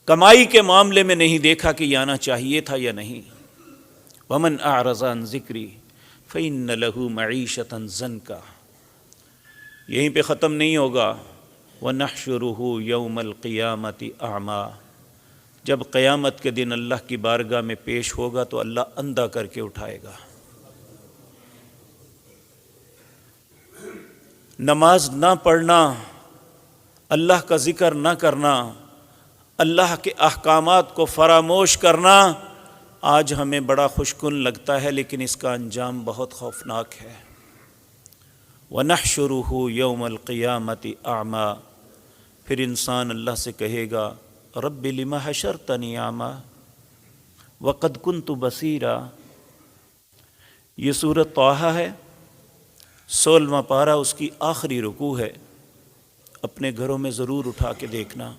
کمائی کے معاملے میں نہیں دیکھا کہ یہ آنا چاہیے تھا یا نہیں۔ ومن اعرض عن ذکری فإن له معیشۃ ضنکا، یہیں پہ ختم نہیں ہوگا۔ وَنَحْشُرُهُ يَوْمَ الْقِيَامَةِ أَعْمَى، جب قیامت کے دن اللہ کی بارگاہ میں پیش ہوگا تو اللہ اندھا کر کے اٹھائے گا۔ نماز نہ پڑھنا، اللہ کا ذکر نہ کرنا، اللہ کے احکامات کو فراموش کرنا آج ہمیں بڑا خوشکن لگتا ہے، لیکن اس کا انجام بہت خوفناک ہے۔ وَنَحْشُرُهُ يَوْمَ الْقِيَامَةِ أَعْمَى، پھر انسان اللہ سے کہے گا رب لم حشرتنی اعمیٰ وقد كنت بصیرا۔ یہ سورۃ طٰہٰ ہے، 16واں پارہ، اس کی آخری رکوع ہے۔ اپنے گھروں میں ضرور اٹھا کے دیکھنا۔